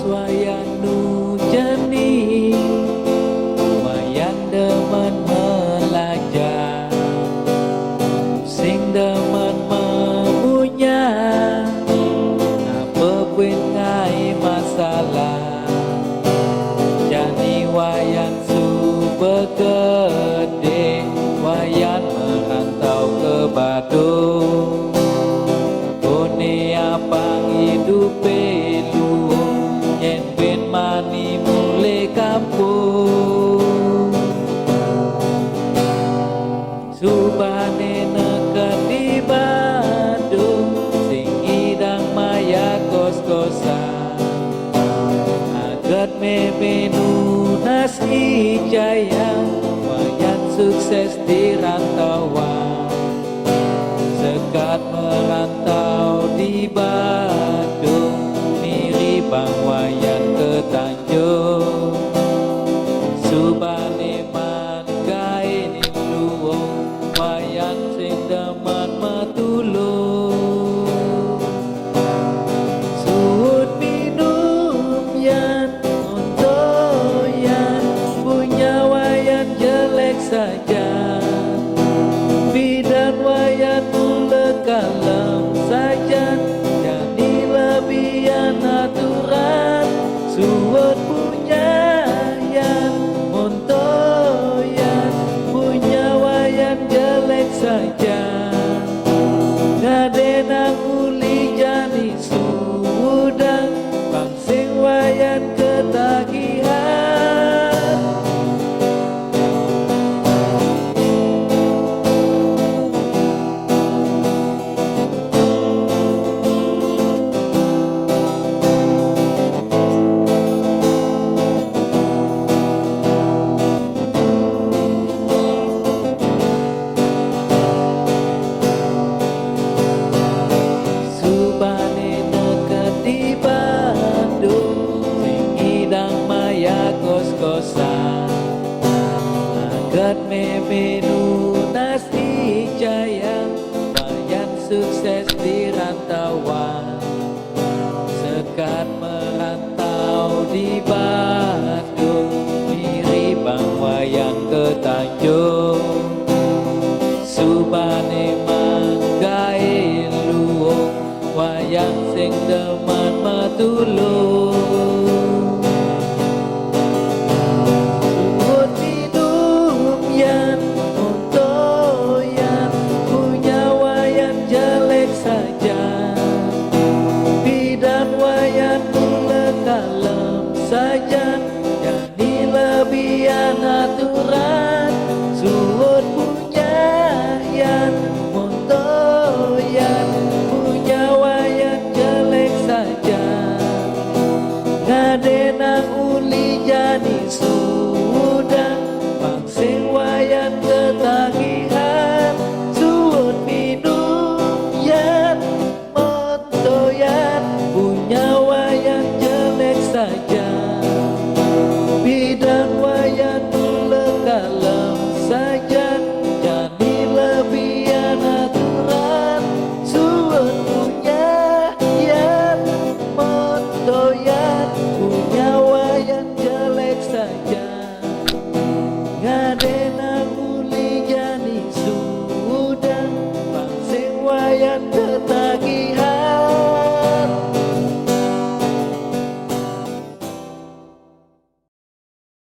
wayan nu jeni, wayan demen belajar, sing demen memunya, apa pun ngai masalah. Jani wayan su begede, wayan merantau ke Badung. Kone apang hidupe luwung, yen ben mani mule kampung. Subane neket di Badung, sing idang maya kos-kosan. Agat menu nasi jaya, wayan sukses di rantauan. Sekat merantau di Badung, miri bang wayan ke Tanjung. Subane man gae ni luwung, wayan sing demen metulung. Suut minum yan, untuk yan, punya wayan jelek saja. Bidan wayan mula kalem saja, jadi lebihan aturan. Suut punya yan, untuk yan, punya wayan jelek saja. Ngadenang uli jani sudang, bangsing wayan ketagihan. Subane neket di Bandung, sing idang maya kos-kosan. Agat menu nasi jaya, wayan sukses di rantauan. Sekat merantau di Bandung, miri bang wayan ke Tanjung. Subane manggae luwung, wayan sing demen metulung. Suut minum yan, untuk yan, punya wayan jelek saja. Bidan wayan mula kalem saja, jadi lebihan aturan. Suut punya yan, untuk yan, punya wayan jelek saja. Ngadenang uli jani sudah, bangsing wayan ketagihan. Suut minum yan, untuk yan, punya wayan jelek saja. Bidan wayan mula kalem saja, jadi lebihan aturan. Suut punya yan, untuk yan, punya wayan jelek saja. Ngadenang uli jani sudah, bangsing wayan